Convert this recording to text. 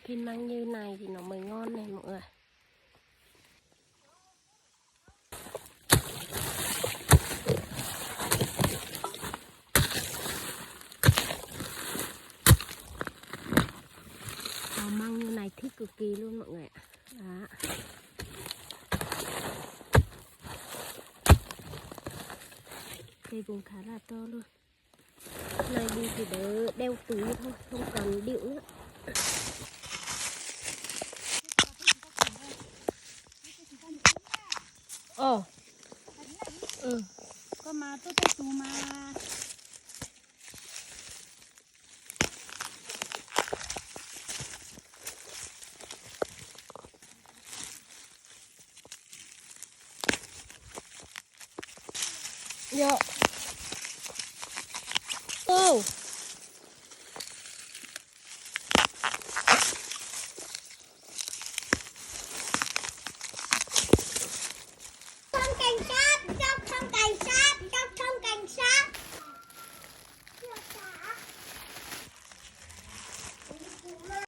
Khi măng như này thì nó mới ngon này mọi người. Măng như này thích cực kỳ luôn mọi người ạ. Đó. Cây cũng khá là to luôn. Này đi thì đỡ đeo túi thôi, không cần điệu nữa. Ồ. Ừ. Có mà tôi thấy chú mà. Dạ. Ô.